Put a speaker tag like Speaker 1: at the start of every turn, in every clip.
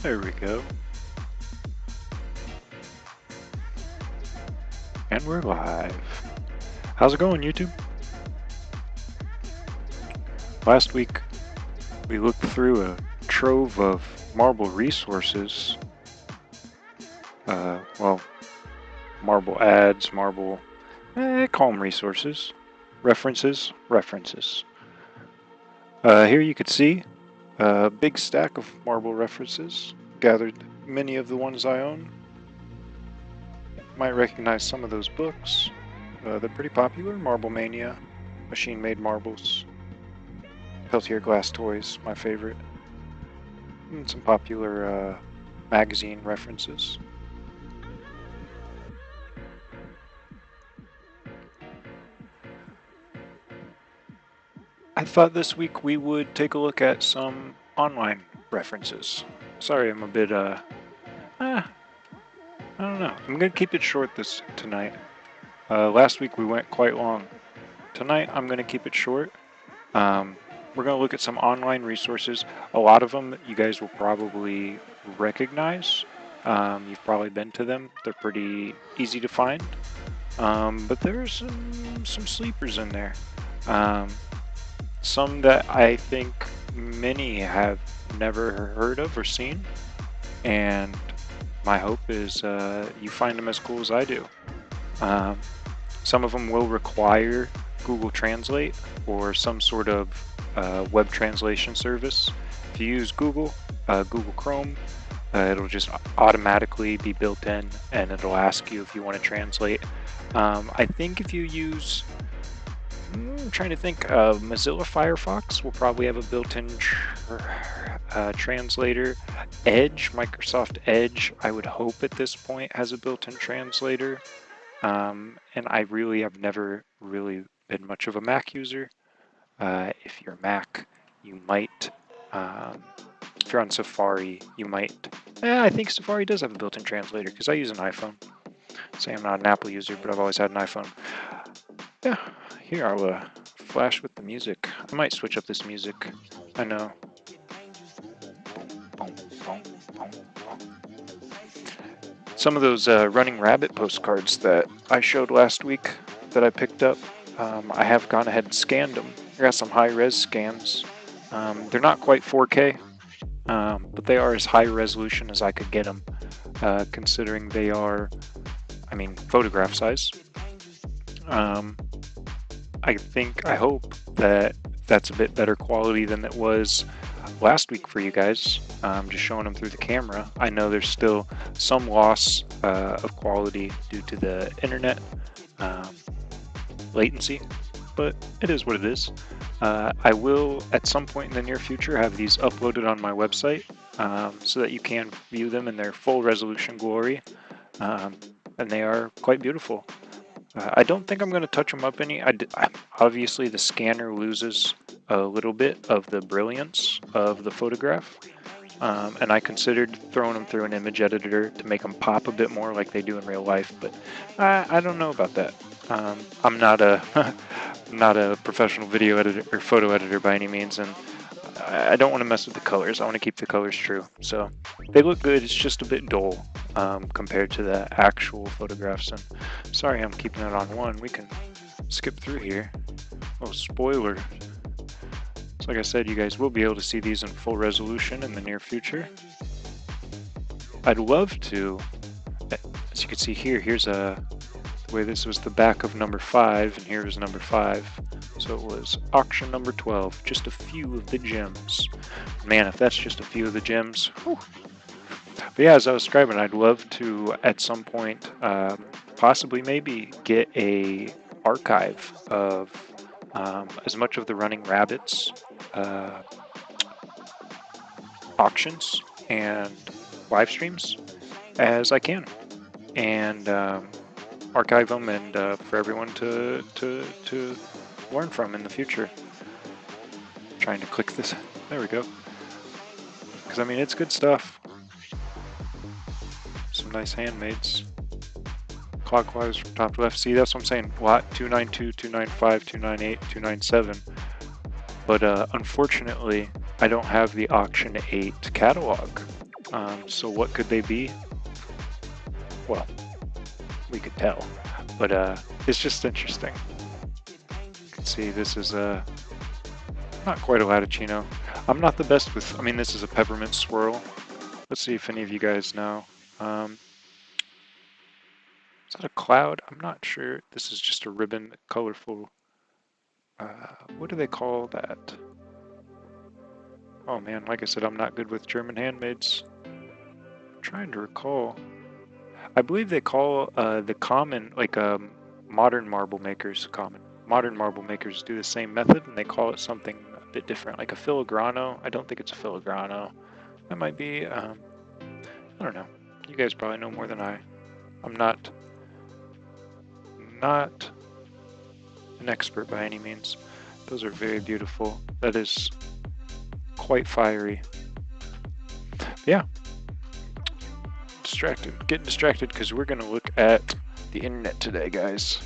Speaker 1: There we go. And we're live. How's it going, YouTube? Last week, we looked through a trove of marble resources. Well, marble ads, marble, call them resources. References. Here you could see a big stack of marble references. Gathered many of the ones I own. Might recognize some of those books. They're pretty popular. Marble Mania, Machine-Made Marbles, Peltier Glass Toys, my favorite. And some popular magazine references. I thought this week we would take a look at some online references. Sorry, I'm a bit, I don't know. I'm gonna keep it short tonight. Last week we went quite long. Tonight I'm gonna keep it short. We're gonna look at some online resources. A lot of them you guys will probably recognize. You've probably been to them. They're pretty easy to find. But there's some sleepers in there. Some that I think many have never heard of or seen, and my hope is you find them as cool as I do. Some of them will require Google Translate or some sort of web translation service. If you use Google Chrome, it'll just automatically be built in, and it'll ask you if you want to translate. I think if you use I'm trying to think. Mozilla Firefox will probably have a built-in translator. Edge, Microsoft Edge, I would hope at this point has a built-in translator. And I really have never really been much of a Mac user. If you're Mac, you might. If you're on Safari, you might. I think Safari does have a built-in translator because I use an iPhone. Say I'm not an Apple user, but I've always had an iPhone. Yeah, here I'll flash with the music. I might switch up this music. I know. Some of those Running Rabbit postcards that I showed last week that I picked up, I have gone ahead and scanned them. I got some high-res scans. They're not quite 4K, but they are as high resolution as I could get them, considering they are, photograph size. I hope that that's a bit better quality than it was last week for you guys. Just showing them through the camera. I know there's still some loss of quality due to the internet latency, but it is what it is. I will, at some point in the near future, have these uploaded on my website so that you can view them in their full resolution glory, and they are quite beautiful. I don't think I'm going to touch them up any. Obviously, the scanner loses a little bit of the brilliance of the photograph, and I considered throwing them through an image editor to make them pop a bit more like they do in real life, but I don't know about that. I'm not a not a professional video editor or photo editor by any means, and I don't want to mess with the colors. I want to keep the colors true. So they look good. It's just a bit dull compared to the actual photographs. And sorry, I'm keeping it on one. We can skip through here. Oh, spoiler. So like I said, you guys will be able to see these in full resolution in the near future. I'd love to, as you can see here, here's the way this was the back of number 5, and here is number 5. So it was auction number 12, just a few of the gems. Man, if that's just a few of the gems, whew. But yeah, as I was describing, I'd love to, at some point, possibly maybe get a archive of as much of the Running Rabbits auctions and live streams as I can, and archive them and for everyone to learn from in the future. Trying to click this. There we go. Because it's good stuff. Some nice handmaids. Clockwise from top to left. See, that's what I'm saying. Lot 292, 295, 298, 297. But unfortunately, I don't have the auction 8 catalog. So what could they be? Well, we could tell, but it's just interesting. You can see this is not quite a Latticino. I'm not the best with, I mean, this is a peppermint swirl. Let's see if any of you guys know. Is that a cloud? I'm not sure. This is just a ribbon, colorful. What do they call that? Oh man, like I said, I'm not good with German handmaids. I'm trying to recall. I believe they call the common, like modern marble makers, common. Modern marble makers do the same method, and they call it something a bit different, like a filigrano. I don't think it's a filigrano. That might be, I don't know. You guys probably know more than I. I'm not an expert by any means. Those are very beautiful. That is quite fiery. Yeah. Getting distracted because we're going to look at the internet today, guys.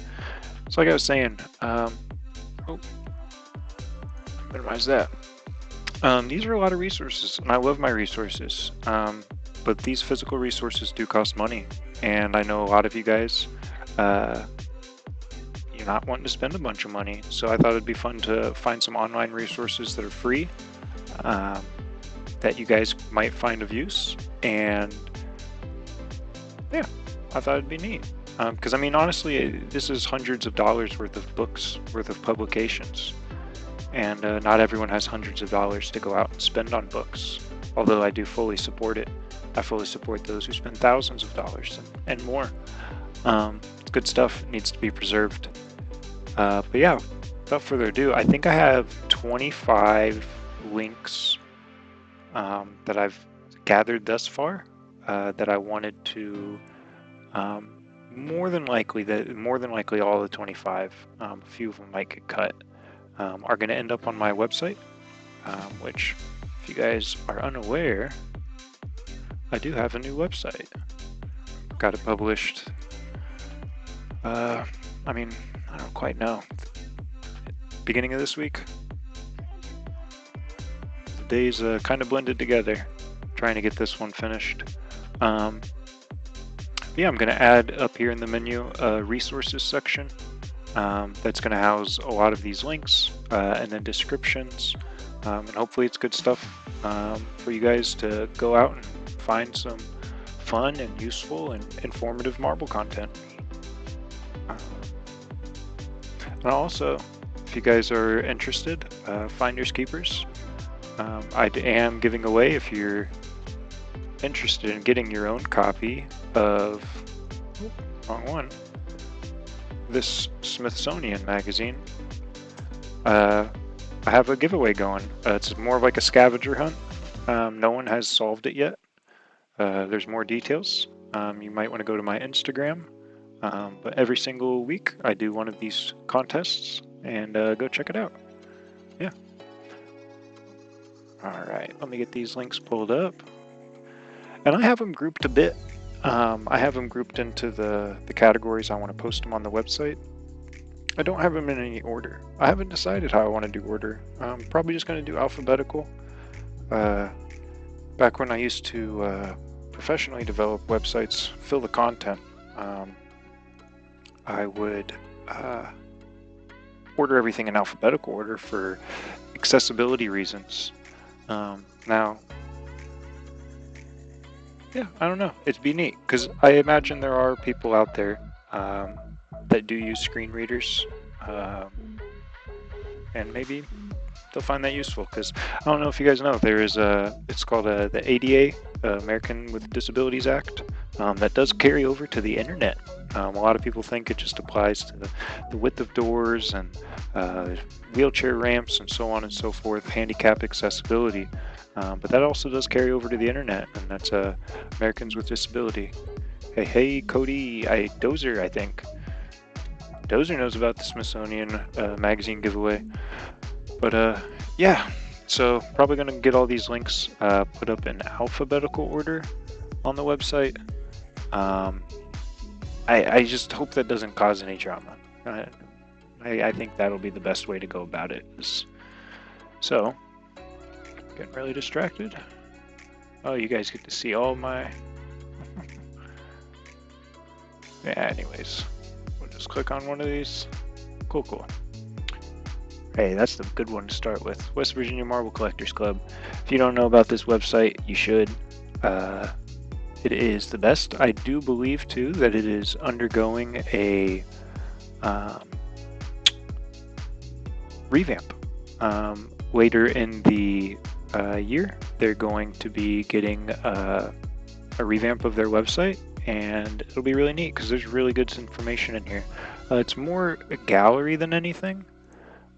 Speaker 1: So like I was saying, oh, minimize that. These are a lot of resources, and I love my resources, but these physical resources do cost money, and I know a lot of you guys, you're not wanting to spend a bunch of money, so I thought it'd be fun to find some online resources that are free, that you guys might find of use, and yeah, I thought it'd be neat. Because I mean, honestly, this is hundreds of dollars worth of books, worth of publications. And not everyone has hundreds of dollars to go out and spend on books, although I do fully support it. I fully support those who spend thousands of dollars and more. It's good stuff. It needs to be preserved. But yeah, without further ado, I think I have 25 links that I've gathered thus far that I wanted to. More than likely all the 25. A few of them might get cut. Are going to end up on my website, which, if you guys are unaware, I do have a new website. Got it published. I mean, I don't quite know. Beginning of this week. The days kind of blended together, trying to get this one finished. Yeah, I'm going to add up here in the menu a resources section. That's going to house a lot of these links and then descriptions, and hopefully it's good stuff for you guys to go out and find some fun and useful and informative marble content. And also, if you guys are interested, finders keepers. I am giving away, if you're interested in getting your own copy of, wrong one, this Smithsonian magazine. I have a giveaway going. It's more of like a scavenger hunt. No one has solved it yet. There's more details. You might want to go to my Instagram. But every single week I do one of these contests, and go check it out. Yeah. Alright, let me get these links pulled up. And I have them grouped a bit. I have them grouped into the categories I want to post them on the website. I don't have them in any order. I haven't decided how I want to do order. I'm probably just going to do alphabetical. Back when I used to professionally develop websites, fill the content, I would order everything in alphabetical order for accessibility reasons. Now, yeah, I don't know. It'd be neat because I imagine there are people out there that do use screen readers, and maybe they'll find that useful. Because I don't know if you guys know, there is it's called the ADA, American with Disabilities Act, that does carry over to the internet. A lot of people think it just applies to the width of doors and wheelchair ramps and so on and so forth, handicap accessibility. But that also does carry over to the internet, and that's Americans with Disability. Hey, Cody, Dozer, I think. Dozer knows about the Smithsonian magazine giveaway. But yeah, so probably going to get all these links put up in alphabetical order on the website. I just hope that doesn't cause any drama. I think that'll be the best way to go about it. So, getting really distracted. Oh, you guys get to see all my... Yeah, anyways, we'll just click on one of these. Cool. Hey, that's the good one to start with. West Virginia Marble Collectors Club. If you don't know about this website, you should. It is the best. I do believe, too, that it is undergoing a revamp. Later in the year, they're going to be getting a revamp of their website, and it'll be really neat because there's really good information in here. It's more a gallery than anything,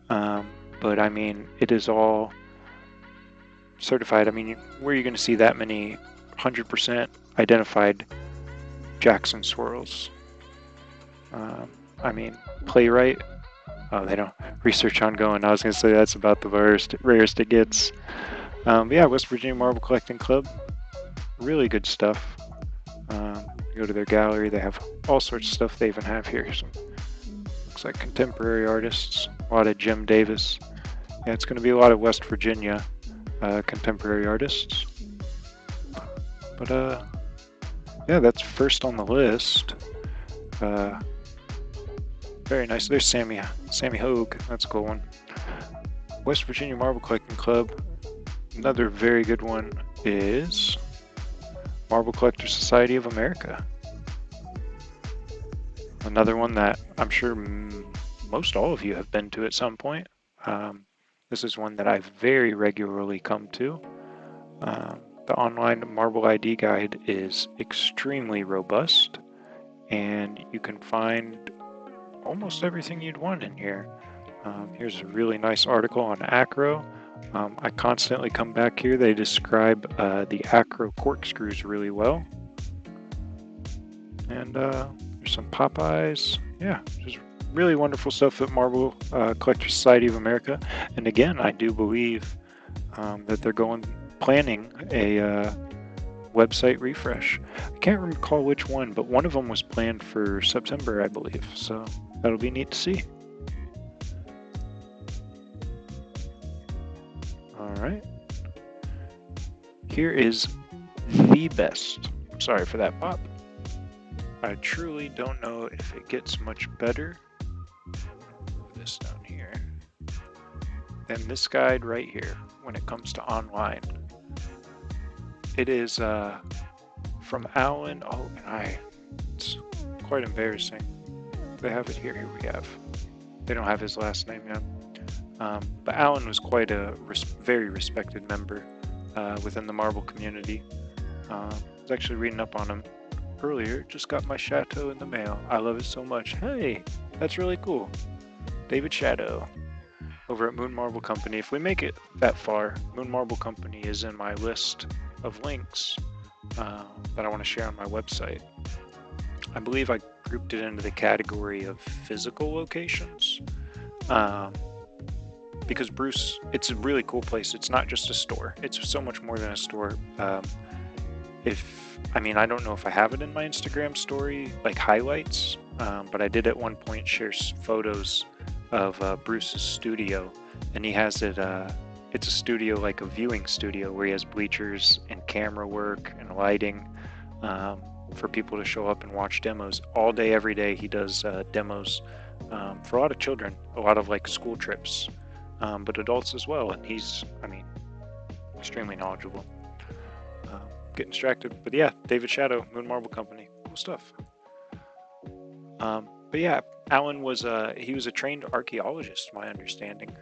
Speaker 1: but I mean, it is all certified. I mean, where are you going to see that many 100% identified Jackson swirls? I mean, playwright. Oh, they don't. Research ongoing. I was going to say that's about the rarest it gets. But yeah, West Virginia Marble Collecting Club. Really good stuff. Go to their gallery. They have all sorts of stuff they even have here. Some, looks like contemporary artists. A lot of Jim Davis. Yeah, it's going to be a lot of West Virginia contemporary artists. But yeah, that's first on the list. Very nice. There's Sammy Hogue. That's a cool one. West Virginia Marble Collecting Club. Another very good one is Marble Collectors Society of America. Another one that I'm sure most all of you have been to at some point. This is one that I very regularly come to. The online Marble ID guide is extremely robust, and you can find almost everything you'd want in here. Here's a really nice article on acro. I constantly come back here. They describe the acro corkscrews really well. And there's some Popeyes. Yeah, just really wonderful stuff at Marble Collectors Society of America. And again, I do believe that they're planning a website refresh. I can't recall which one, but one of them was planned for September, I believe. So that'll be neat to see. All right. Here is the best. Sorry for that pop. I truly don't know if it gets much better. Move this down here. Than this guide right here when it comes to online. It is from Alan. Oh, it's quite embarrassing. They have it here. Here we have. They don't have his last name yet. But Alan was quite a very respected member within the marble community. I was actually reading up on him earlier. Just got my Chateau in the mail. I love it so much. Hey, that's really cool. David Shadow over at Moon Marble Company. If we make it that far, Moon Marble Company is in my list of links that I want to share on my website. I believe I grouped it into the category of physical locations. Because Bruce, it's a really cool place. It's not just a store. It's so much more than a store. I don't know if I have it in my Instagram story, like highlights, but I did at one point share photos of Bruce's studio, and he has it, it's a studio, like a viewing studio, where he has bleachers and camera work and lighting for people to show up and watch demos all day, every day. He does demos for a lot of children, a lot of like school trips. But adults as well, and he's, extremely knowledgeable. Getting distracted, but yeah, David Shadow, Moon Marble Company, cool stuff. But yeah, Alan was he was a trained archaeologist, my understanding,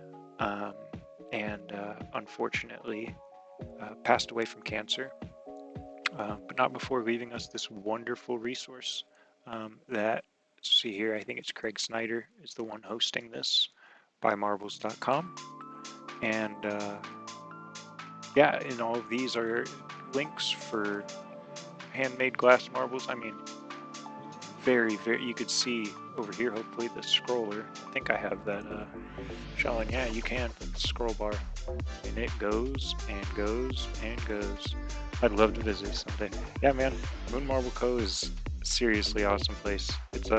Speaker 1: and unfortunately passed away from cancer, but not before leaving us this wonderful resource that, let's see here, I think it's Craig Snyder is the one hosting this, bymarbles.com, and yeah, and all of these are links for handmade glass marbles. Very, you could see over here, hopefully, the scroller. I think I have that showing. Yeah, you can, the scroll bar, and it goes and goes and goes. I'd love to visit someday. Yeah, man, Moon Marble Co. is a seriously awesome place. It's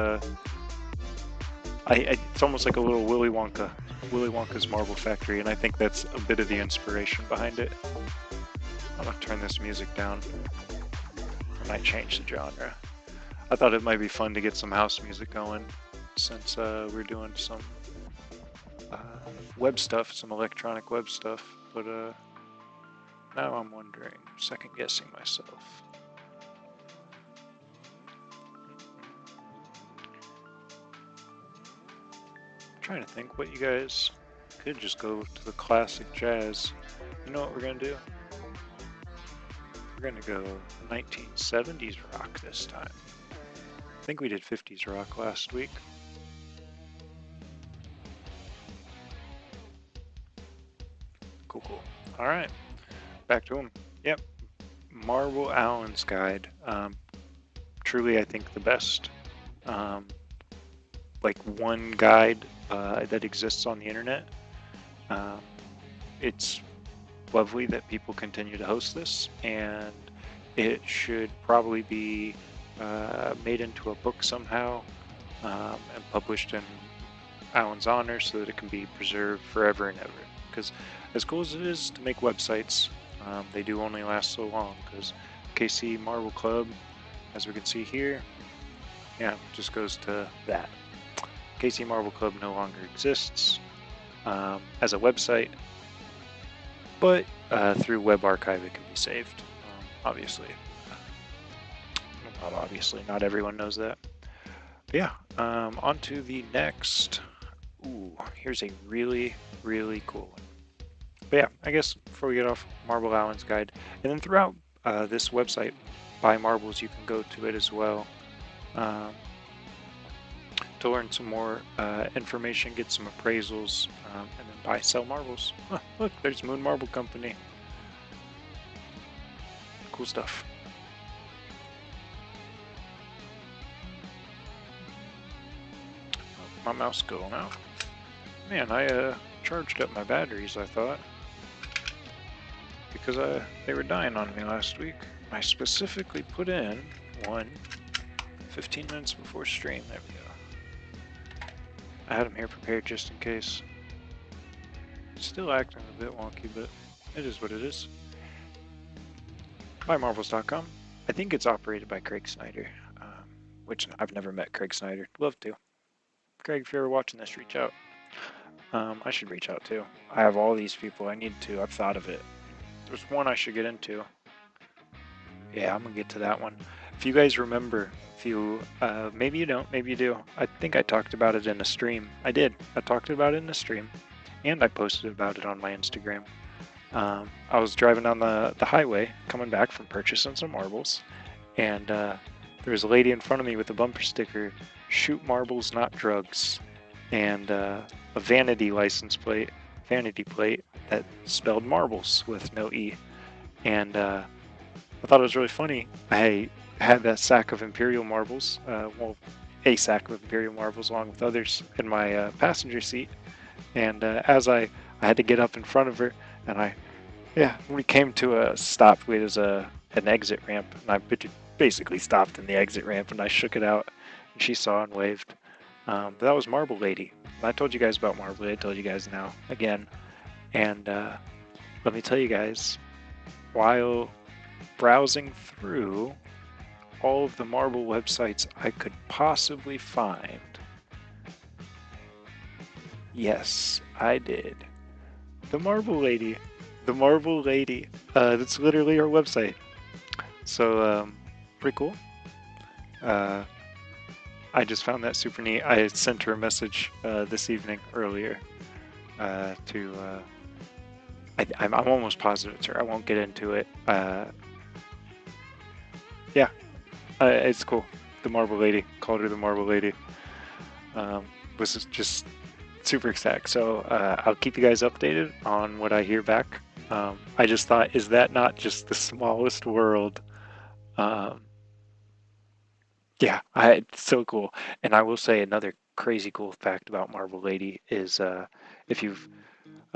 Speaker 1: it's almost like a little Willy Wonka's Marble Factory, and I think that's a bit of the inspiration behind it. I'm gonna turn this music down. I might change the genre. I thought it might be fun to get some house music going since we're doing some uh, web stuff, some electronic web stuff. But now I'm wondering, second guessing myself. I'm trying to think what you guys could just go to the classic jazz. You know what we're gonna do? We're gonna go 1970s rock this time. I think we did 50s rock last week. Cool, cool. All right, back to him. Yep, Marble Allen's Guide. Truly, I think the best, like one guide that exists on the internet. Um, it's lovely that people continue to host this, and it should probably be made into a book somehow and published in Allen's honor so that it can be preserved forever and ever. Because as cool as it is to make websites, they do only last so long. Because KC Marble Club, as we can see here, yeah, just goes to that. KC Marble Club no longer exists as a website, but through Web Archive it can be saved, obviously. Not obviously, not everyone knows that. But yeah, on to the next. Ooh, here's a really, really cool one. But yeah, I guess before we get off, Marble Allen's Guide. And then throughout this website, Buy Marbles, you can go to it as well to learn some more information, get some appraisals, and then buy, sell marbles. Huh, look, there's Moon Marble Company. Cool stuff. My mouse going out. Man, I charged up my batteries, I thought, because they were dying on me last week. I specifically put in one 15 minutes before stream. There we go. I had them here prepared just in case. It's still acting a bit wonky, but it is what it is. BuyMarbles.com. I think it's operated by Craig Snyder, which I've never met Craig Snyder. Love to. Craig, if you're ever watching this, reach out. I should reach out too. I have all these people I need to. I've thought of it. There's one I should get into. Yeah, I'm gonna get to that one. If you guys remember, if you maybe you don't, maybe you do. I think I talked about it in a stream. I did. I talked about it in a stream, and I posted about it on my Instagram. I was driving down the highway, coming back from purchasing some marbles, and there was a lady in front of me with a bumper sticker, "Shoot marbles, not drugs," and a vanity license plate, vanity plate that spelled marbles with no E. And I thought it was really funny. I had that sack of Imperial marbles, well, a sack of Imperial marbles along with others in my passenger seat. And as I had to get up in front of her, and we came to a stop. It was an exit ramp, and I basically stopped in the exit ramp, and I shook it out, and she saw and waved. But that was Marble Lady. I told you guys about Marble Lady. I told you guys now again. And let me tell you guys, while browsing through all of the marble websites I could possibly find, yes, I did. The Marble Lady. The Marble Lady. That's literally her website. So, pretty cool. I just found that super neat. I sent her a message this evening earlier I'm almost positive it's her. I won't get into it. Yeah, it's cool. The Marble Lady. Called her the Marble Lady. Was just super ecstatic. So I'll keep you guys updated on what I hear back. I just thought, is that not just the smallest world? Yeah, it's so cool. And I will say another crazy cool fact about Marble Lady is if you've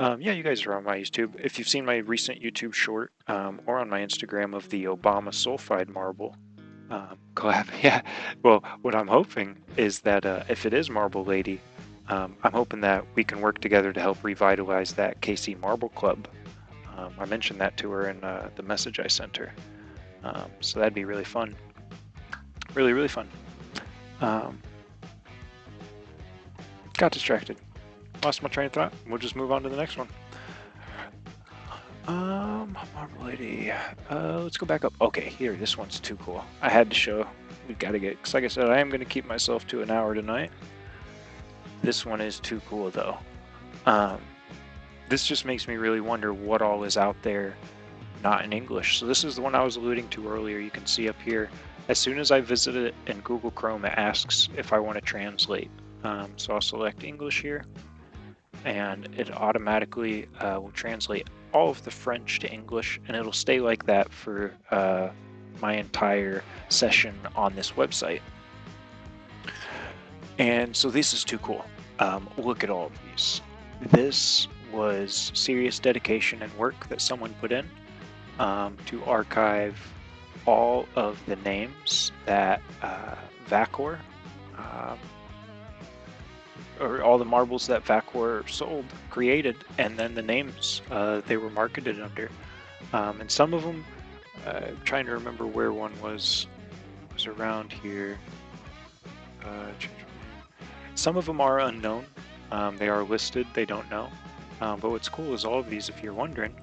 Speaker 1: yeah, you guys are on my YouTube. If you've seen my recent YouTube short or on my Instagram of the Obama sulfide marble collab, yeah. Well, what I'm hoping is that if it is Marble Lady, I'm hoping that we can work together to help revitalize that KC Marble Club. I mentioned that to her in the message I sent her. So that'd be really fun. Really, really fun. Got distracted. Lost my train of thought. We'll just move on to the next one. Marble Lady. Let's go back up. Okay, here, this one's too cool. I had to show. We gotta get, because like I said, I am gonna keep myself to an hour tonight. This one is too cool though. This just makes me really wonder what all is out there not in English. So this is the one I was alluding to earlier. You can see up here, as soon as I visit it in Google Chrome, it asks if I want to translate. So I'll select English here, and it automatically will translate all of the French to English, and it'll stay like that for my entire session on this website. And so this is too cool. Look at all of these. This was serious dedication and work that someone put in to archive all of the names that Vacor, or all the marbles that Vacor sold, created, and then the names they were marketed under. And some of them, I'm trying to remember where one was around here. Some of them are unknown. They are listed, they don't know. But what's cool is all of these, if you're wondering,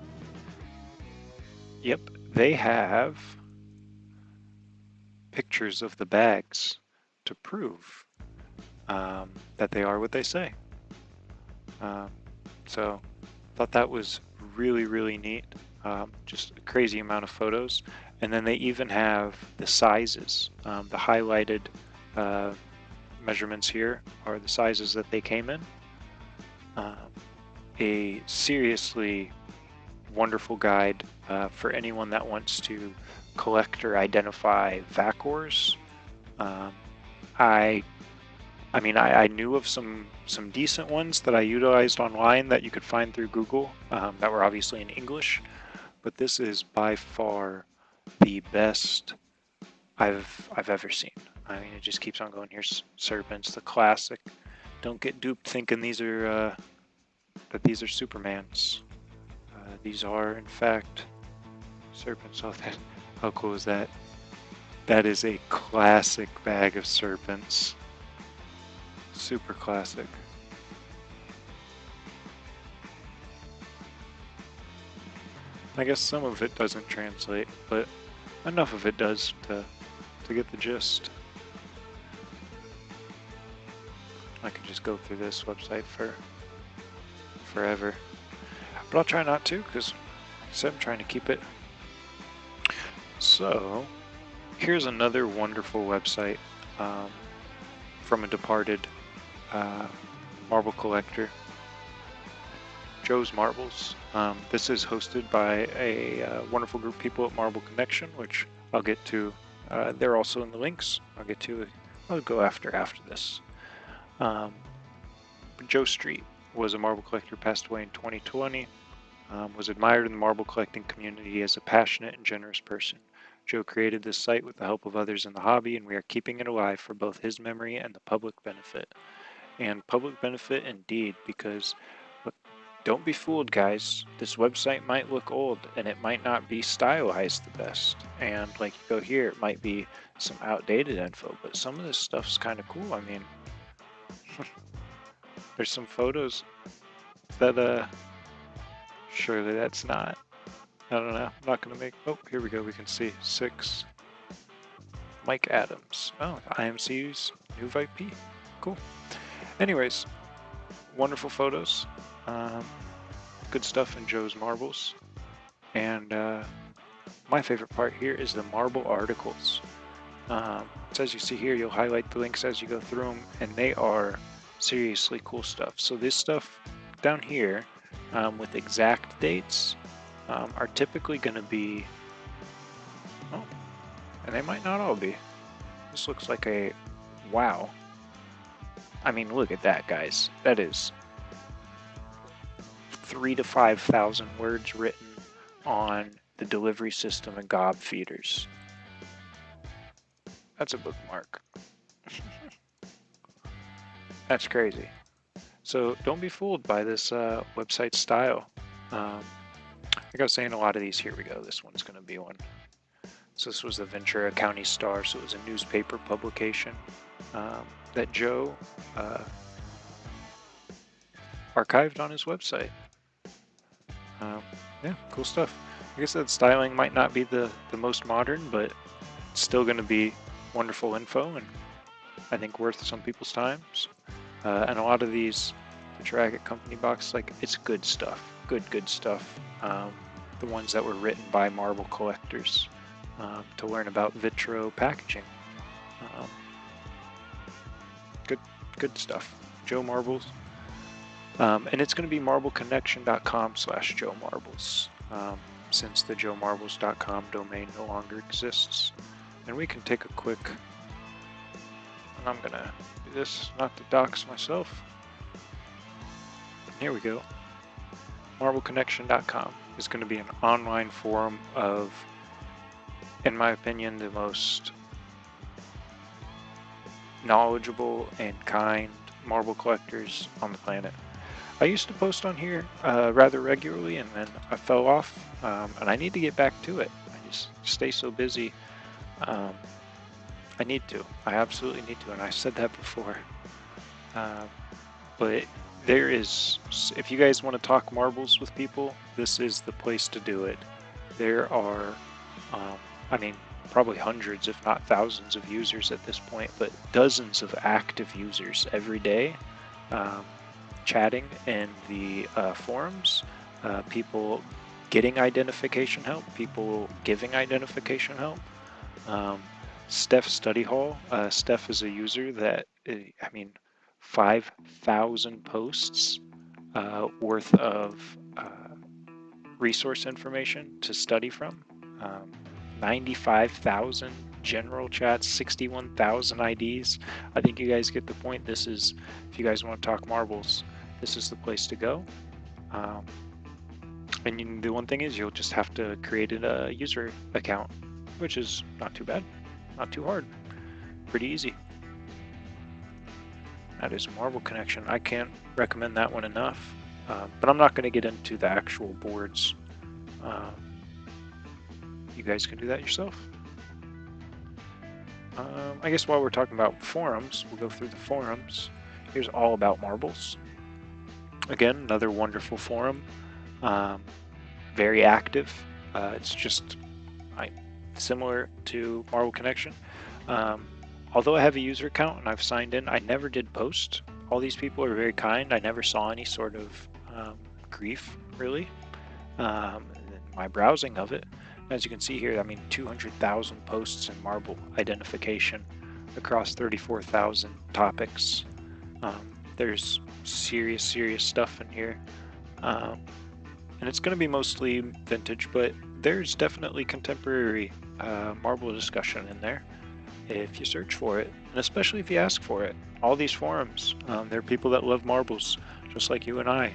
Speaker 1: yep, they have pictures of the bags to prove that they are what they say. So thought that was really, really neat. Just a crazy amount of photos. And then they even have the sizes. The highlighted measurements here are the sizes that they came in. A seriously wonderful guide for anyone that wants to collect or identify Vacors. I knew of some decent ones that I utilized online that you could find through Google that were obviously in English, but this is by far the best I've ever seen. I mean, it just keeps on going. Here's Serpents, the classic. Don't get duped thinking these are that these are Supermans. These are, in fact, Serpents. Oh, how cool is that? That is a classic bag of Serpents. Super classic. I guess some of it doesn't translate, but enough of it does to get the gist. I could just go through this website for forever, but I'll try not to, because like I said, I'm trying to keep it. So here's another wonderful website from a departed marble collector, Joe's Marbles. This is hosted by a wonderful group of people at Marble Connection, which I'll get to. They're also in the links. I'll go after this. Joe Street was a marble collector, passed away in 2020. Was admired in the marble collecting community as a passionate and generous person. Joe created this site with the help of others in the hobby, and we are keeping it alive for both his memory and the public benefit. And public benefit indeed, because don't be fooled, guys. This website might look old and it might not be stylized the best. And like you go here, it might be some outdated info, but some of this stuff's kind of cool. I mean, there's some photos that surely that's not. I don't know. I'm not gonna make. Oh, here we go. We can see 6. Mike Adams. Oh, IMCU's new VP. Cool. Anyways, wonderful photos. Good stuff in Joe's Marbles. And my favorite part here is the marble articles. So as you see here, you'll highlight the links as you go through them, and they are seriously cool stuff. So this stuff down here with exact dates are typically going to be, oh, and they might not all be. This looks like a, wow. I mean, look at that, guys. That is 3,000 to 5,000 words written on the delivery system and gob feeders. That's a bookmark. That's crazy. So don't be fooled by this website style. Like I was saying, a lot of these, here we go, this one's going to be one. So this was the Ventura County Star, so it was a newspaper publication that Joe archived on his website. Yeah, cool stuff. I guess that styling might not be the most modern, but it's still going to be wonderful info, and I think worth some people's times. And a lot of these, the Tragic Company box, like, it's good stuff. Good stuff. The ones that were written by marble collectors to learn about vitro packaging. Good stuff. Joe Marbles. And it's going to be marbleconnection.com/Joe Marbles, since the joemarbles.com domain no longer exists. And we can take a quick, and I'm going to do this not to dox myself. Here we go. Marbleconnection.com is going to be an online forum of, in my opinion, the most knowledgeable and kind marble collectors on the planet. I used to post on here rather regularly, and then I fell off, and I need to get back to it. I just stay so busy. I need to. I absolutely need to, and I said that before. But there is, if you guys want to talk marbles with people, this is the place to do it. There are, I mean, probably hundreds, if not thousands of users at this point, but dozens of active users every day chatting in the forums, people getting identification help, people giving identification help. Steph Study Hall, Steph is a user that, I mean, 5,000 posts worth of resource information to study from. 95,000 general chats, 61,000 IDs. I think you guys get the point. This is, if you guys want to talk marbles, this is the place to go. And the one thing is, you'll just have to create a user account, which is not too bad, not too hard, pretty easy. That is Marble Connection. I can't recommend that one enough, but I'm not going to get into the actual boards. You guys can do that yourself. I guess while we're talking about forums, we'll go through the forums. Here's All About Marbles. Again, another wonderful forum. Very active. It's just similar to Marble Connection. Although I have a user account and I've signed in, I never did post. All these people are very kind. I never saw any sort of grief, really, in my browsing of it. As you can see here, I mean, 200,000 posts in marble identification across 34,000 topics. There's serious stuff in here. And it's going to be mostly vintage, but there's definitely contemporary marble discussion in there if you search for it, and especially if you ask for it. All these forums, there are people that love marbles, just like you and I.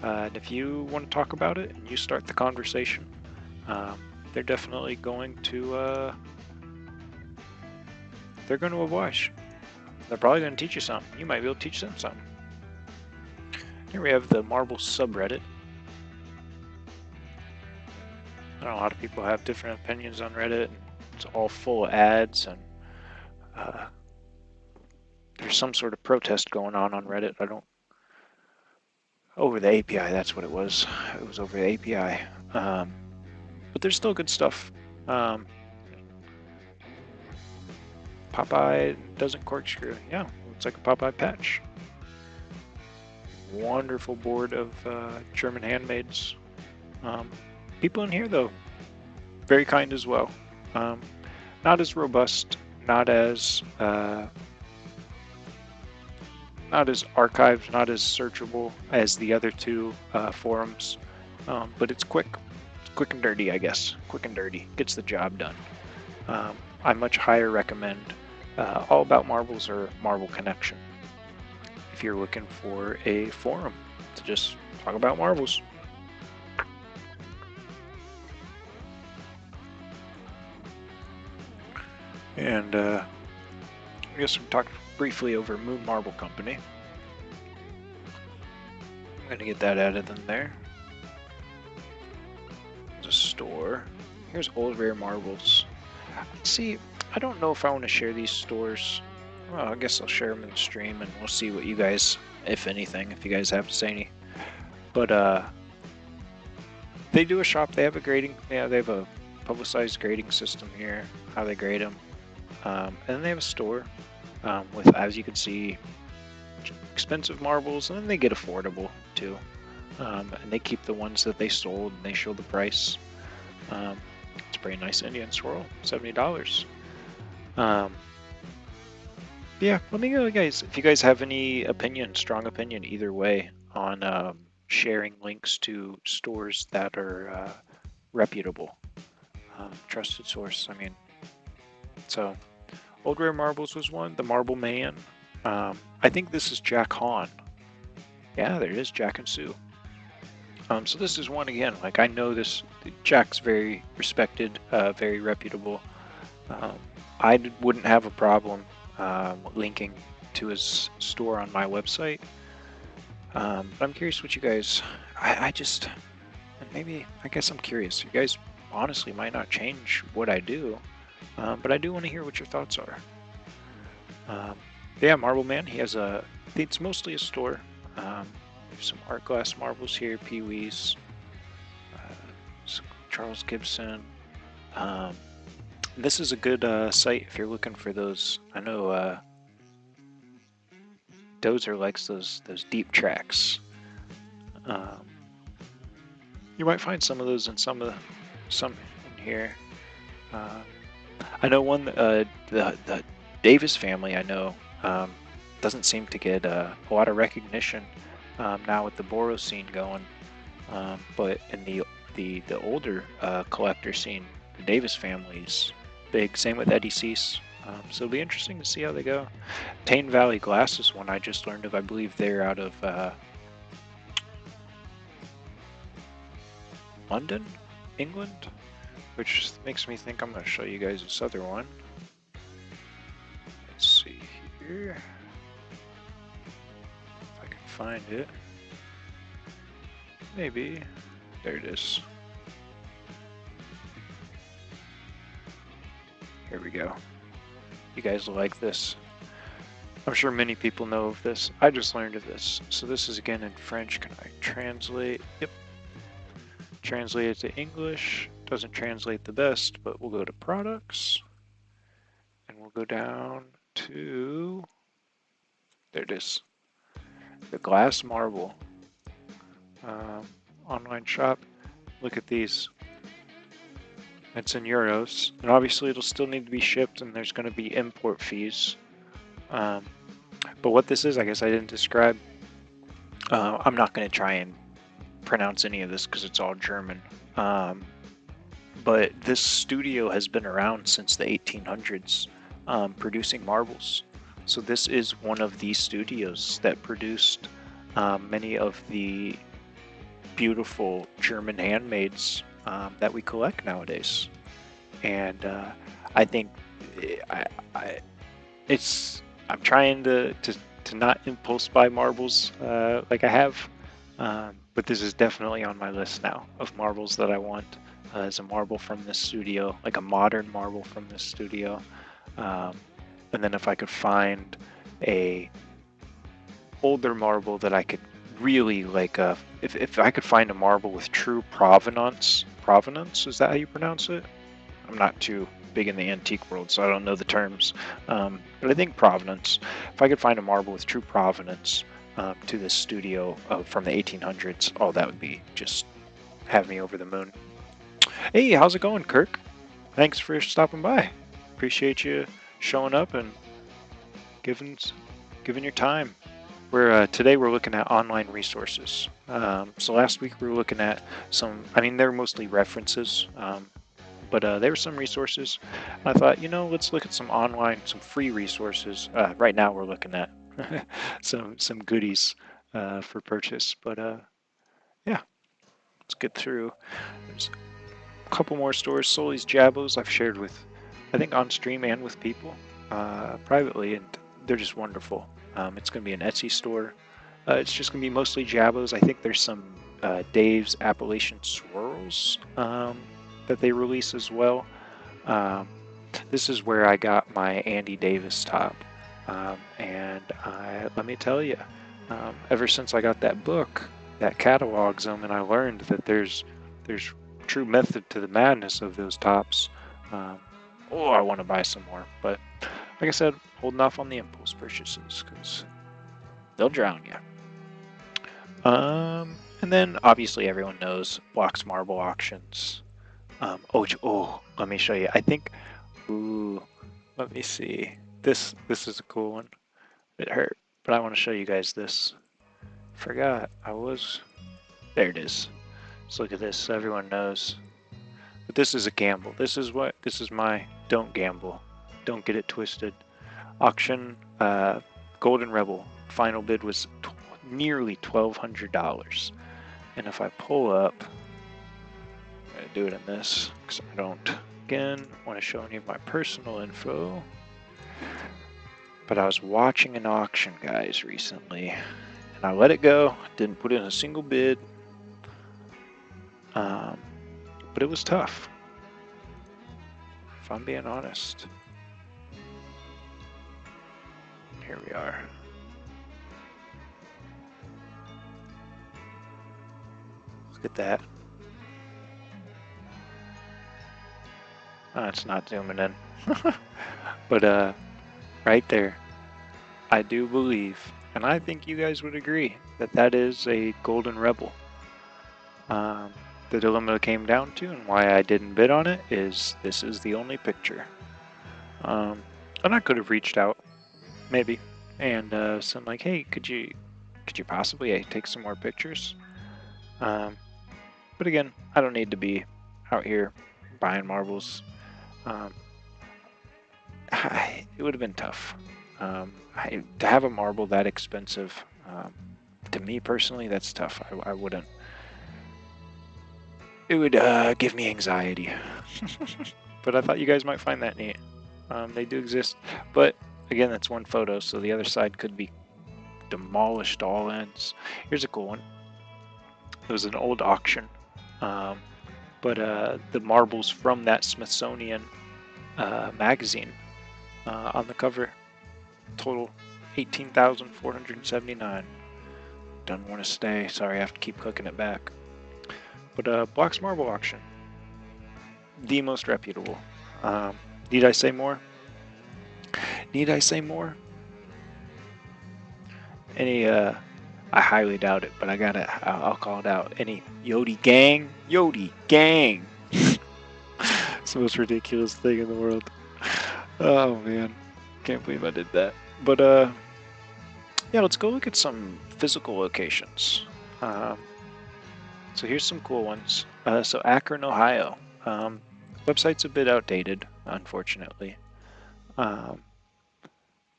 Speaker 1: And if you want to talk about it and you start the conversation, they're definitely going to oblige. They're probably going to teach you something. You might be able to teach them something. Here we have the marble subreddit. I know a lot of people have different opinions on Reddit, and it's all full of ads, and there's some sort of protest going on Reddit. Over the API, that's what it was. It was over the API. But there's still good stuff. Popeye doesn't corkscrew. Yeah, looks like a Popeye patch. Wonderful board of German handmaids. People in here, though, very kind as well. Not as robust, not as archived, not as searchable as the other two forums, but it's quick. It's quick and dirty, I guess. Quick and dirty. Gets the job done. I much higher recommend All About Marbles or Marble Connection if you're looking for a forum to just talk about marbles. And I guess we'll talk briefly over Moon Marble Company. I'm going to get that added in there. store. Here's old rare marbles. See, I don't know if I want to share these stores. Well, I guess I'll share them in the stream and we'll see what you guys, if anything, if you guys have to say any. But they do a shop. They have a grading. Yeah, they have a publicized grading system here. How they grade them, and then they have a store with, as you can see, expensive marbles, and then they get affordable too. And they keep the ones that they sold, and they show the price. It's a pretty nice Indian swirl, $70. Yeah, let me know, guys, if you guys have any opinion, strong opinion either way on sharing links to stores that are reputable, trusted source. I mean, so Old Rare Marbles was one. The Marble Man. I think this is Jack Hahn. Yeah, there it is, Jack and Sue. So this is one again. Like, I know this. Jack's very respected, very reputable. I wouldn't have a problem linking to his store on my website. But I'm curious what you guys. I just maybe I guess I'm curious. You guys honestly might not change what I do, but I do want to hear what your thoughts are. Yeah, Marble Man. He has a. It's mostly a store. Some art glass marbles here, Pee Wee's, Charles Gibson. This is a good site if you're looking for those. I know Dozer likes those deep tracks. You might find some of those in some in here. I know one the Davis family. I know doesn't seem to get a lot of recognition now with the Boro scene going, but in the older collector scene, the Davis family's big. Same with Eddie Cease. So it'll be interesting to see how they go. Tane Valley Glass is one I just learned of. I believe they're out of London, England, which makes me think I'm going to show you guys this other one. Let's see here. If I can find it. Maybe. There it is. Here we go. You guys will like this. I'm sure many people know of this. I just learned of this. So this is again in French. Can I translate? Yep. Translate it to English. Doesn't translate the best, but we'll go to products. And we'll go down to, there it is. The glass marble. Online shop. Look at these. It's in euros, and obviously it'll still need to be shipped, and there's going to be import fees. But what this is, I guess I didn't describe. I'm not going to try and pronounce any of this because it's all German. But this studio has been around since the 1800s, producing marbles. So this is one of the studios that produced many of the beautiful German handmades that we collect nowadays. And I think I'm trying to not impulse buy marbles like I have, but this is definitely on my list now of marbles that I want as a marble from this studio, like a modern marble from this studio. And then if I could find a older marble that I could really like, if I could find a marble with true provenance, is that how you pronounce it? I'm not too big in the antique world, so I don't know the terms, but I think provenance. If I could find a marble with true provenance to this studio from the 1800s, oh, that would be just have me over the moon. Hey, how's it going, Kirk? Thanks for stopping by. Appreciate you showing up and giving your time. Today we're looking at online resources. So last week we were looking at some, I mean, they're mostly references, but there were some resources. And I thought, let's look at some free resources. Right now we're looking at some goodies for purchase. But yeah, let's get through. There's a couple more stores. Sully's Jabos I've shared with, I think, on stream and with people privately, and they're just wonderful. It's going to be an Etsy store. It's just going to be mostly Jabos. I think there's some Dave's Appalachian Swirls that they release as well. This is where I got my Andy Davis top, and let me tell you, ever since I got that book that catalogs them, and I learned that there's true method to the madness of those tops. Oh, I want to buy some more, but like I said, holding off on the impulse purchases because they'll drown you. And then obviously everyone knows Block's Marble Auctions. Let me show you. I think. Ooh, let me see. This is a cool one. It hurt, but I want to show you guys this. Forgot I was. There it is. Let's look at this so everyone knows. But this is a gamble. This is my don't gamble. Don't get it twisted. Auction, Golden Rebel. Final bid was nearly $1,200. And if I pull up, I'm going to do it in this because I don't, again, want to show any of my personal info. But I was watching an auction, guys, recently. And I let it go. Didn't put in a single bid. But it was tough, if I'm being honest. Here we are. Look at that. Oh, it's not zooming in. But right there, I do believe, and I think you guys would agree, that that is a Golden Rebel. The dilemma it came down to and why I didn't bid on it is this is the only picture. And I could have reached out, maybe, and said like, hey, could you possibly take some more pictures? But again, I don't need to be out here buying marbles. It would have been tough. To have a marble that expensive, to me personally, that's tough. I wouldn't. It would give me anxiety. But I thought you guys might find that neat. They do exist. But again, that's one photo, so the other side could be demolished all ends. Here's a cool one. It was an old auction. But the marbles from that Smithsonian magazine on the cover total $18,479. Don't want to stay. Sorry, I have to keep cooking it back. But Block's Marble Auction, the most reputable. Need I say more? Need I say more? Any, I highly doubt it, but I'll call it out. Any Yodi gang? Yodi gang! It's the most ridiculous thing in the world. Oh man, can't believe I did that. But yeah, let's go look at some physical locations. So here's some cool ones. So Akron, Ohio. Website's a bit outdated, unfortunately. But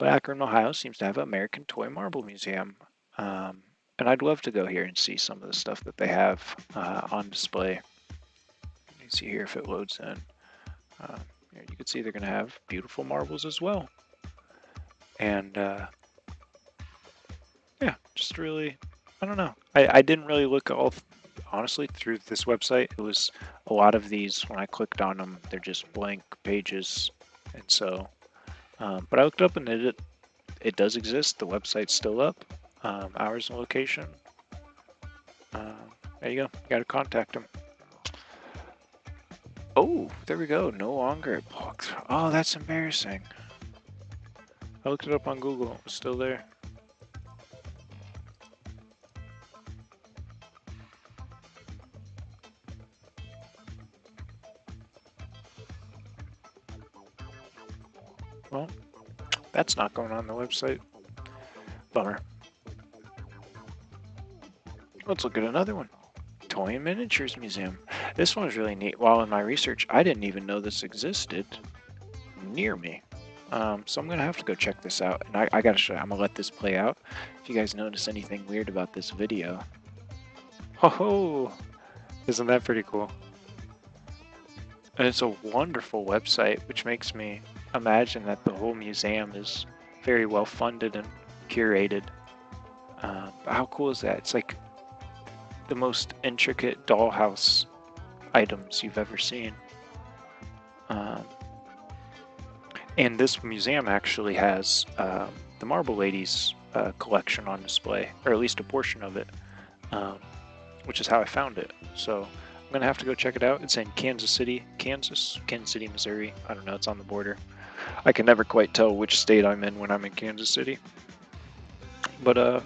Speaker 1: Akron, Ohio seems to have an American Toy Marble Museum. And I'd love to go here and see some of the stuff that they have on display. You can see here if it loads in. Here you can see they're going to have beautiful marbles as well. And yeah, just really, I don't know. I didn't really look honestly through this website. It was a lot of these, when I clicked on them, they're just blank pages. And so, but I looked up and it does exist. The website's still up. Hours and location. There you go. You got to contact them. Oh, there we go. No longer booked. Oh, that's embarrassing. I looked it up on Google. It was still there. Well, that's not going on the website. Bummer. Let's look at another one. Toy and Miniatures Museum. This one's really neat. While in my research, I didn't even know this existed near me. So I'm going to have to go check this out. And I got to show you. I'm going to let this play out. If you guys notice anything weird about this video. Oh, isn't that pretty cool? And it's a wonderful website, which makes me imagine that the whole museum is very well funded and curated. How cool is that? It's like the most intricate dollhouse items you've ever seen. And this museum actually has the Marble Ladies collection on display, or at least a portion of it, which is how I found it. So I'm gonna have to go check it out. It's in Kansas City, Missouri. I don't know, it's on the border. I can never quite tell which state I'm in when I'm in Kansas City. But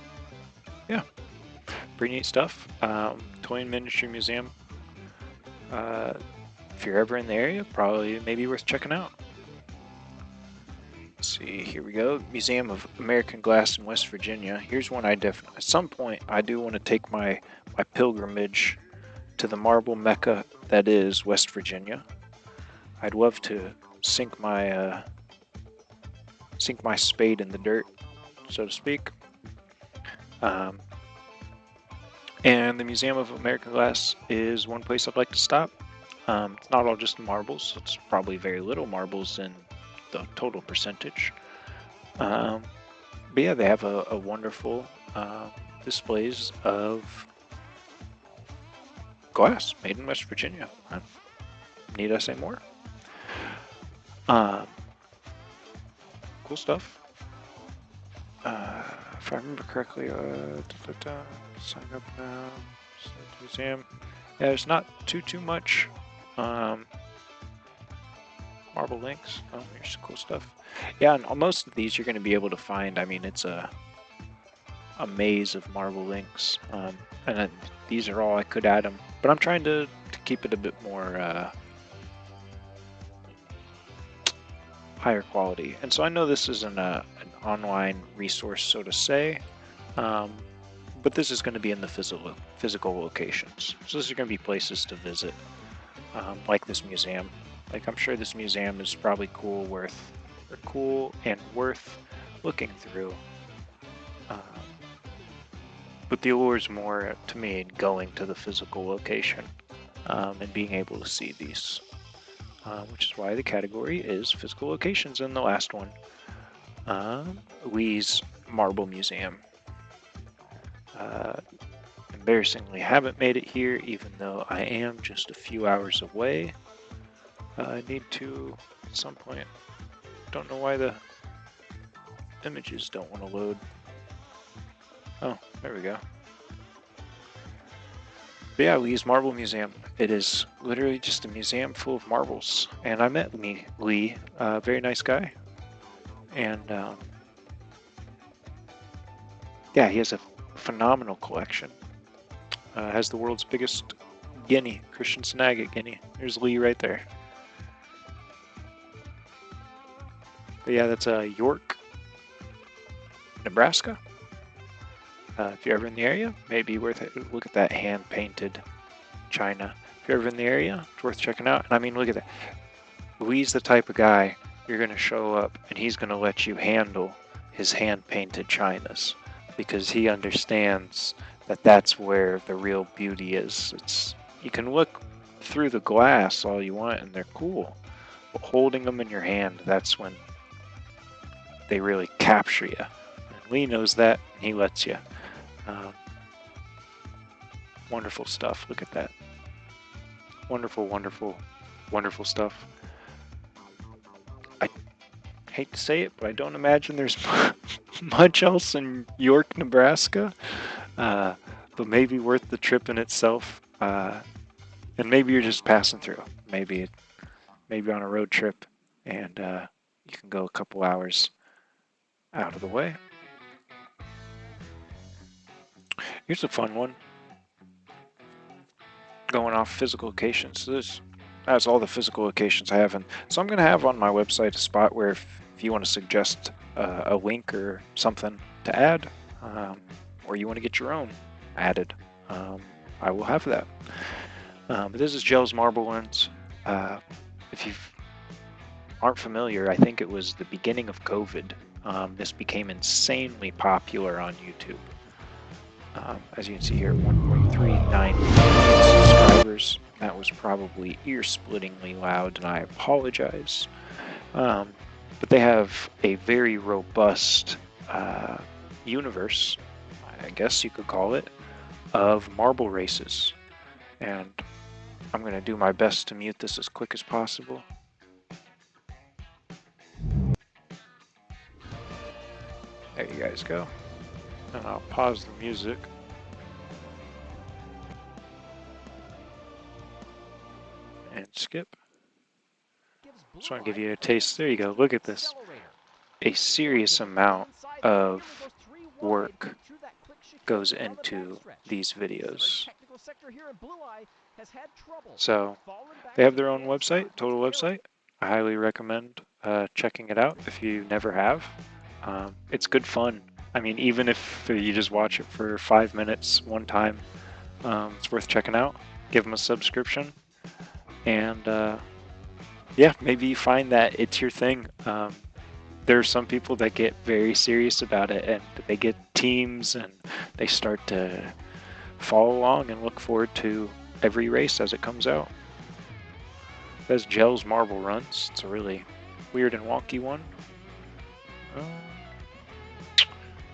Speaker 1: yeah, pretty neat stuff. Toy and Miniature Museum. If you're ever in the area, probably maybe worth checking out. Let's see, here we go. Museum of American Glass in West Virginia. Here's one I definitely, at some point, I do want to take my pilgrimage to the marble mecca that is West Virginia. I'd love to sink my spade in the dirt, so to speak. And the Museum of American Glass is one place I'd like to stop. It's not all just marbles. It's probably very little marbles in the total percentage. But yeah, they have a wonderful displays of glass made in West Virginia. Need I say more? Cool stuff. If I remember correctly, sign up now. Museum. Yeah, there's not too much marble links. Oh, here's some cool stuff. Yeah, and on most of these you're going to be able to find. I mean, it's a maze of marble links, and then these are all I could add them. But I'm trying to keep it a bit more higher quality. And so I know this isn't an online resource, so to say, but this is going to be in the physical locations. So these are going to be places to visit, like this museum. Like, I'm sure this museum is probably cool and worth looking through. But the allure is more, to me, going to the physical location and being able to see these, which is why the category is physical locations in the last one. Lee's Marble Museum. Embarrassingly haven't made it here, even though I am just a few hours away. I need to, at some point, don't know why the images don't want to load. Oh, there we go. But yeah, Lee's Marble Museum. It is literally just a museum full of marbles. And I met Lee, very nice guy. And yeah, he has a phenomenal collection. Has the world's biggest guinea, Christian Snagit guinea. There's Lee right there. But yeah, that's York, Nebraska. If you're ever in the area, maybe worth it. Look at that hand-painted china. If you're ever in the area, it's worth checking out. And I mean, look at that. Lee's the type of guy you're going to show up and he's going to let you handle his hand-painted chinas because he understands that that's where the real beauty is. You can look through the glass all you want and they're cool, but holding them in your hand, that's when they really capture you. And Lee knows that, and he lets you. Wonderful stuff. Look at that. Wonderful, wonderful, wonderful stuff. I hate to say it, but I don't imagine there's much else in York, Nebraska. But maybe worth the trip in itself. And maybe you're just passing through. Maybe on a road trip, and you can go a couple hours out of the way. Here's a fun one. Going off physical locations. That's all the physical locations I have. And so I'm going to have on my website a spot where if you want to suggest a link or something to add, or you want to get your own added, I will have that. But this is Gels Marble Ones. If you aren't familiar, I think it was the beginning of COVID. This became insanely popular on YouTube. As you can see here, 1.39 million subscribers. That was probably ear-splittingly loud, and I apologize. But they have a very robust universe, I guess you could call it, of marble races. And I'm going to do my best to mute this as quick as possible. There you guys go. And I'll pause the music. And skip. Just want to give you a taste. There you go. Look at this. A serious amount of work goes into these videos. So they have their own website, total website. I highly recommend checking it out if you never have. It's good fun. I mean, even if you just watch it for 5 minutes one time, it's worth checking out. Give them a subscription. And yeah, maybe you find that it's your thing. There are some people that get very serious about it, and they get teams and they start to follow along and look forward to every race as it comes out. That's Gels Marble Runs. It's a really weird and wonky one.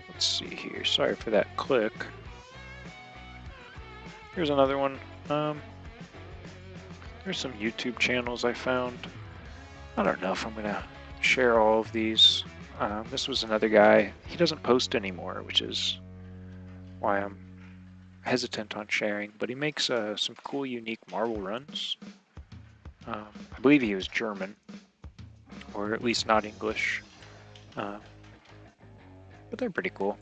Speaker 1: Let's see here. Sorry for that click. Here's another one. There's some YouTube channels I found. I don't know if I'm gonna share all of these. This was another guy. He doesn't post anymore, which is why I'm hesitant on sharing, but he makes some cool, unique marble runs. I believe he was German, or at least not English, but they're pretty cool.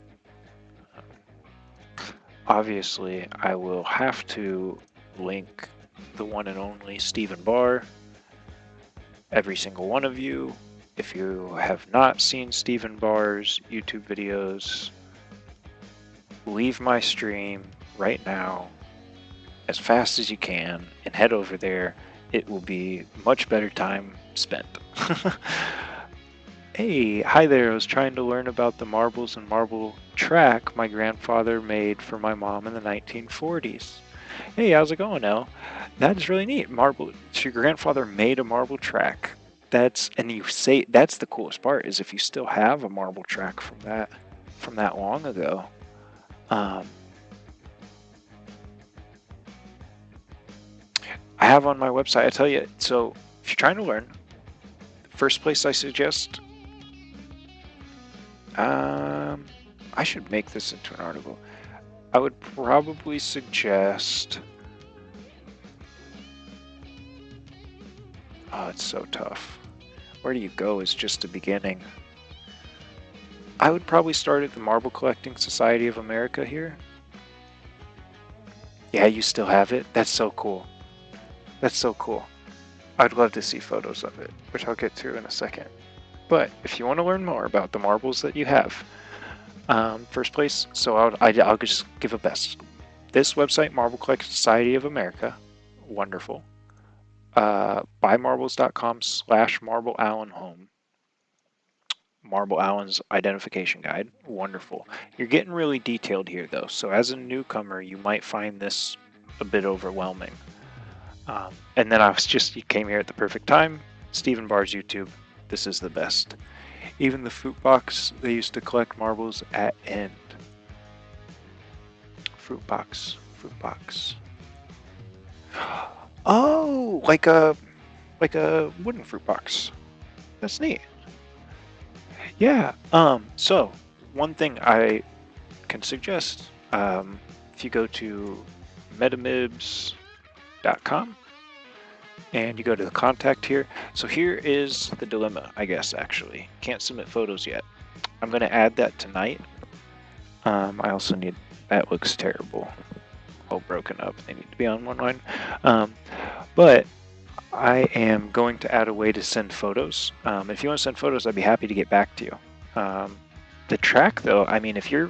Speaker 1: Obviously, I will have to link the one and only Stephen Barr. Every single one of you, if you have not seen Stephen Barr's YouTube videos, leave my stream right now as fast as you can and head over there. It will be much better time spent. Hey, hi there. I was trying to learn about the marbles and marble track my grandfather made for my mom in the 1940s. Hey, how's it going, El? That's really neat. Marble. So your grandfather made a marble track. And you say that's the coolest part is if you still have a marble track from that long ago. I have on my website. I tell you. So if you're trying to learn, the first place I suggest. I should make this into an article. I would probably suggest. Oh, it's so tough. Where do you go is just the beginning. I would probably start at the Marble Collecting Society of America here. Yeah, you still have it? That's so cool. That's so cool. I'd love to see photos of it, which I'll get to in a second. But if you want to learn more about the marbles that you have, first place, so I'll just give a best. This website, Marble Collecting Society of America, wonderful. buymarbles.com/MarbleAllenHome. Marble Allen's identification guide, wonderful. You're getting really detailed here though, so as a newcomer, you might find this a bit overwhelming. And then you came here at the perfect time. Stephen Barr's YouTube, this is the best. Even the fruit box, they used to collect marbles at end. Fruit box. Oh, like a wooden fruit box. That's neat. Yeah. So one thing I can suggest, if you go to metamibs.com and you go to the contact here. So here is the dilemma, I guess, actually. Can't submit photos yet. I'm going to add that tonight. I also need, that looks terrible. All broken up. They need to be on one line. But I am going to add a way to send photos. If you want to send photos, I'd be happy to get back to you. The track, though, I mean, if your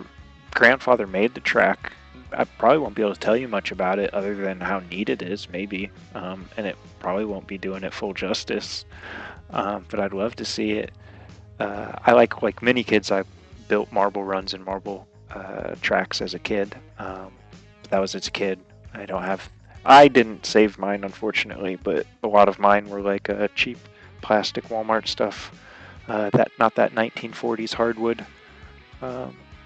Speaker 1: grandfather made the track, I probably won't be able to tell you much about it other than how neat it is, maybe. And it probably won't be doing it full justice. But I'd love to see it. I like many kids, I built marble runs and marble tracks as a kid. But that was as a kid. I didn't save mine, unfortunately, but a lot of mine were like cheap plastic Walmart stuff. Not that 1940s hardwood.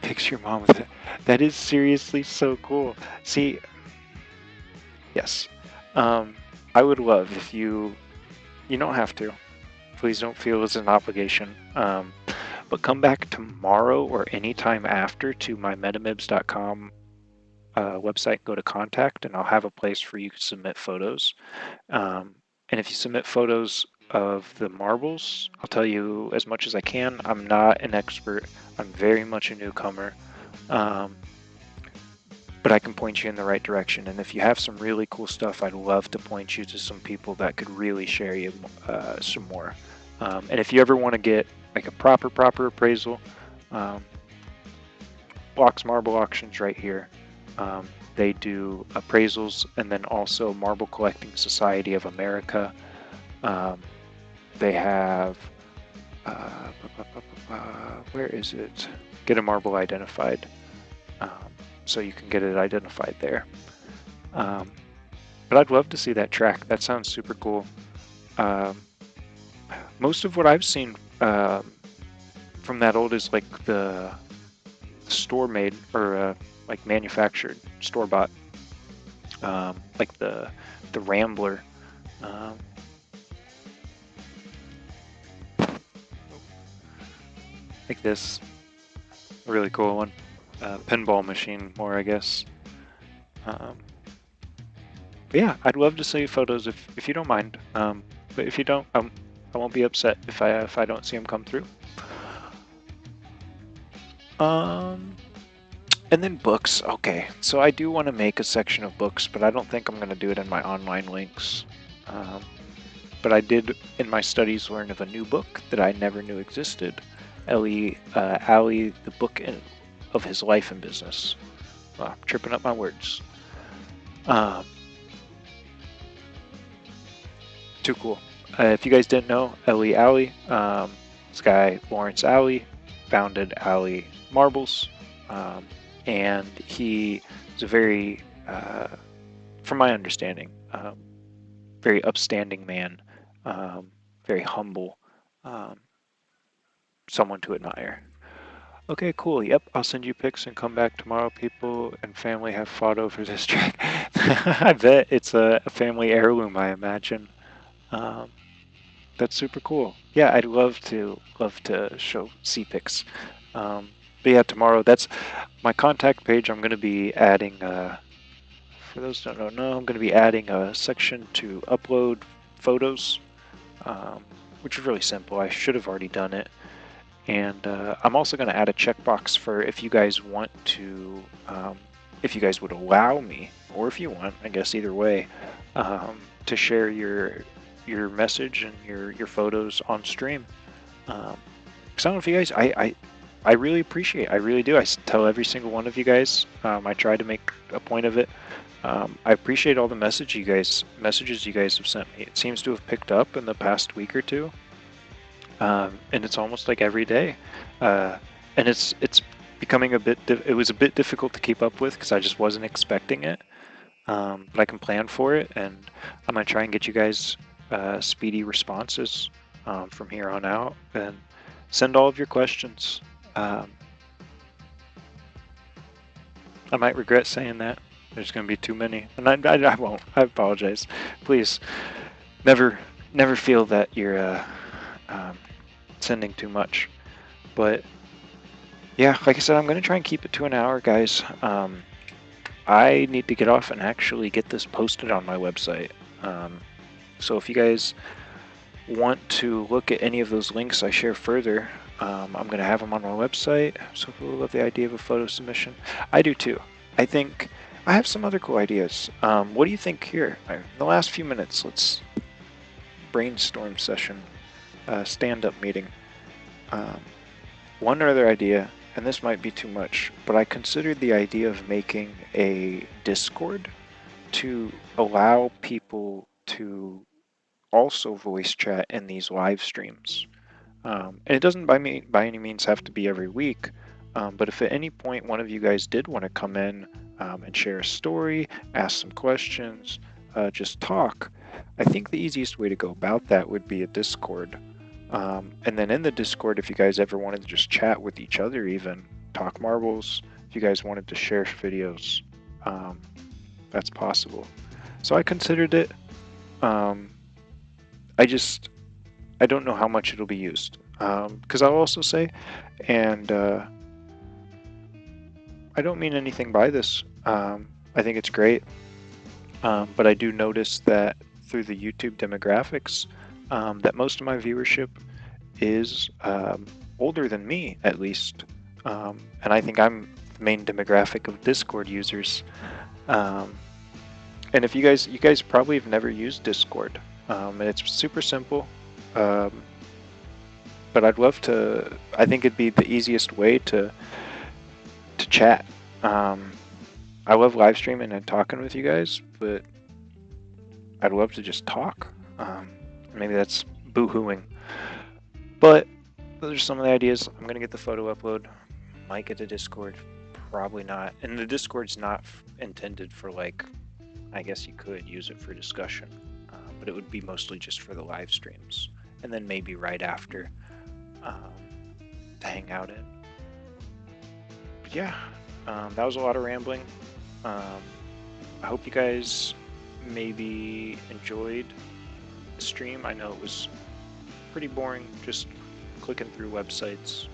Speaker 1: Picture your mom with it. That is seriously so cool. See, yes, I would love if you don't have to. Please don't feel it's an obligation. But come back tomorrow or anytime after to my metamibs.com website, go to contact, and I'll have a place for you to submit photos. And if you submit photos of the marbles, I'll tell you as much as I can. I'm not an expert. I'm very much a newcomer. Um, but I can point you in the right direction. And if you have some really cool stuff, I'd love to point you to some people that could really share you some more. And if you ever want to get like a proper appraisal, um, Blocks Marble Auctions right here. They do appraisals, and then also Marble Collecting Society of America. They have where is it? Get a marble identified. So you can get it identified there. But I'd love to see that track. That sounds super cool. Most of what I've seen from that old is like the store made or like manufactured store bought, like the Rambler. Like this really cool one, pinball machine more, I guess. But yeah, I'd love to see photos if you don't mind. But if you don't, I won't be upset if I don't see them come through. And then books. Okay, so I do want to make a section of books, but I don't think I'm going to do it in my online links. But I did in my studies learn of a new book that I never knew existed. Ali, the book of his life and business. Well, I'm tripping up my words. Too cool. If you guys didn't know, Ali, this guy Lawrence Ali founded Ali Marbles, and he is a very, from my understanding, very upstanding man, very humble, someone to admire. Okay, cool. Yep, I'll send you pics and come back tomorrow. People and family have fought over this track. I bet it's a family heirloom, I imagine. That's super cool. Yeah, I'd love to see pics. But yeah, tomorrow, that's my contact page. I'm going to be adding, for those who don't know, I'm going to be adding a section to upload photos, which is really simple. I should have already done it. And I'm also going to add a checkbox for if you guys want to, if you guys would allow me, or if you want, I guess either way, to share your message and your photos on stream. So I don't know if you guys, I really appreciate it. I really do. I tell every single one of you guys. I try to make a point of it. I appreciate all the messages you guys have sent me. It seems to have picked up in the past week or two. And it's almost like every day, and it's becoming it was a bit difficult to keep up with because I just wasn't expecting it, but I can plan for it, and I'm gonna try and get you guys speedy responses from here on out, and send all of your questions. I might regret saying that. There's gonna be too many, and I won't. I apologize. Please, never feel that you're sending too much. But yeah, like I said, I'm going to try and keep it to an hour, guys. I need to get off and actually get this posted on my website. So if you guys want to look at any of those links I share further, I'm going to have them on my website. So if you love the idea of a photo submission, I do too. I think I have some other cool ideas. What do you think here? In the last few minutes, let's brainstorm session. Stand-up meeting. One other idea, and this might be too much, but I considered the idea of making a Discord to allow people to also voice chat in these live streams. And it doesn't by any means have to be every week, but if at any point one of you guys did want to come in and share a story, ask some questions, just talk, I think the easiest way to go about that would be a Discord. And then in the Discord, if you guys ever wanted to just chat with each other, even talk marbles, if you guys wanted to share videos, that's possible. So I considered it. Um, I don't know how much it'll be used. Because I'll also say, and I don't mean anything by this. I think it's great. But I do notice that through the YouTube demographics, that most of my viewership is older than me, at least. And I think I'm the main demographic of Discord users. Um, and if you guys probably have never used Discord, and it's super simple. Um, but I'd love to. I think it'd be the easiest way to chat. I love live streaming and talking with you guys, but I'd love to just talk. Maybe that's boo-hooing. But those are some of the ideas. I'm going to get the photo upload. Might get to Discord. Probably not. And the Discord's not intended for, like, I guess you could use it for discussion. But it would be mostly just for the live streams. And then maybe right after to hang out in. But yeah, that was a lot of rambling. I hope you guys maybe enjoyed the stream. I know it was pretty boring, just clicking through websites.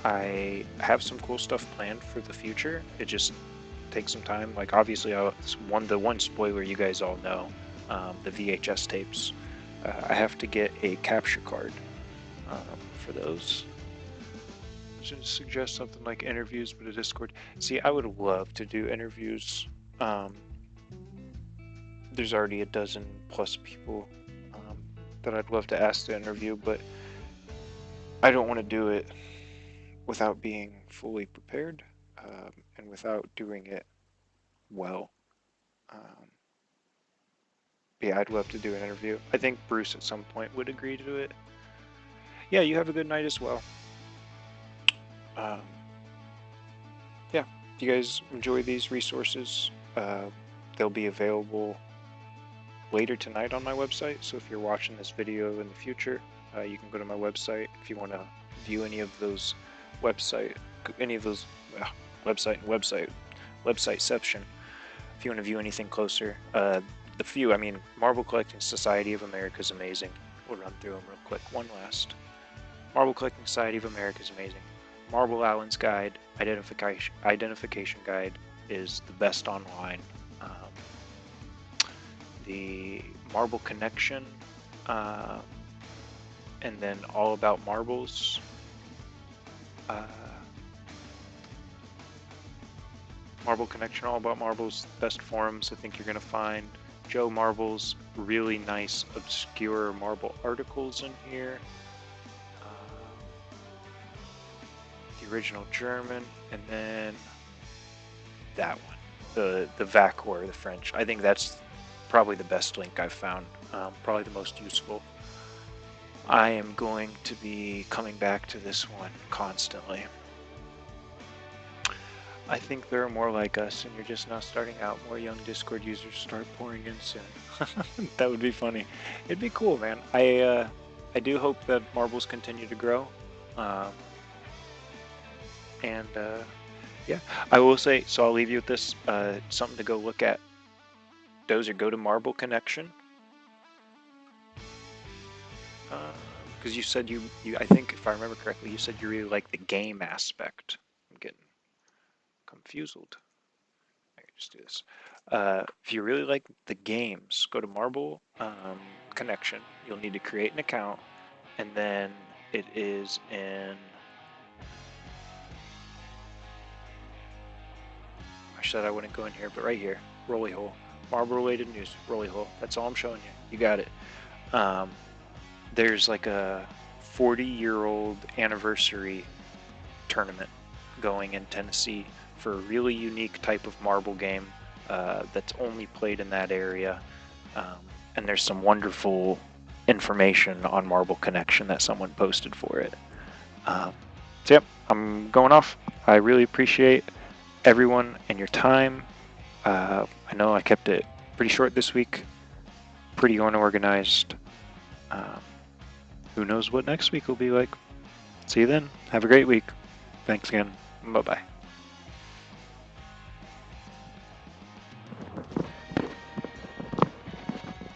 Speaker 1: I have some cool stuff planned for the future. It just takes some time. Like obviously, the one spoiler you guys all know, the VHS tapes. I have to get a capture card for those. Should suggest something like interviews, but a Discord. See, I would love to do interviews. There's already a dozen plus people that I'd love to ask to interview, but I don't want to do it without being fully prepared and without doing it well. Yeah, I'd love to do an interview. I think Bruce at some point would agree to it. Yeah, you have a good night as well. Yeah, if you guys enjoy these resources, they'll be available later tonight on my website. So if you're watching this video in the future, you can go to my website if you want to view any of those websiteception. If you want to view anything closer, I mean, Marble Collecting Society of America is amazing. We'll run through them real quick. One last. Marble Collecting Society of America is amazing. Marble Allen's Guide, Identification Guide is the best online. The Marble Connection, and then All About Marbles. Marble Connection, All About Marbles, best forums I think you're going to find. Joe Marble's really nice, obscure marble articles in here. The original German, and then that one, the Vacor, the French. I think that's probably the best link I've found, probably the most useful. I am going to be coming back to this one constantly. I think there are more like us, and you're just now starting out. More young Discord users start pouring in soon. That would be funny. It'd be cool, man. I do hope that marbles continue to grow. Yeah, I will say, so I'll leave you with this, something to go look at. Dozer, go to Marble Connection. Because you said I think if I remember correctly, you said you really like the game aspect. I'm getting confused. I can just do this. If you really like the games, go to Marble Connection. You'll need to create an account, and then it is in. I said I wouldn't go in here, but right here, Rolly Hole, Marble related news, Rolly Hole. That's all I'm showing you. You got it. There's like a 40-year-old anniversary tournament going in Tennessee for a really unique type of marble game that's only played in that area. And there's some wonderful information on Marble Connection that someone posted for it. So yep, I'm going off. I really appreciate everyone and your time. I know I kept it pretty short this week, pretty unorganized. Who knows what next week will be like. See you then. Have a great week. Thanks again. Bye-bye.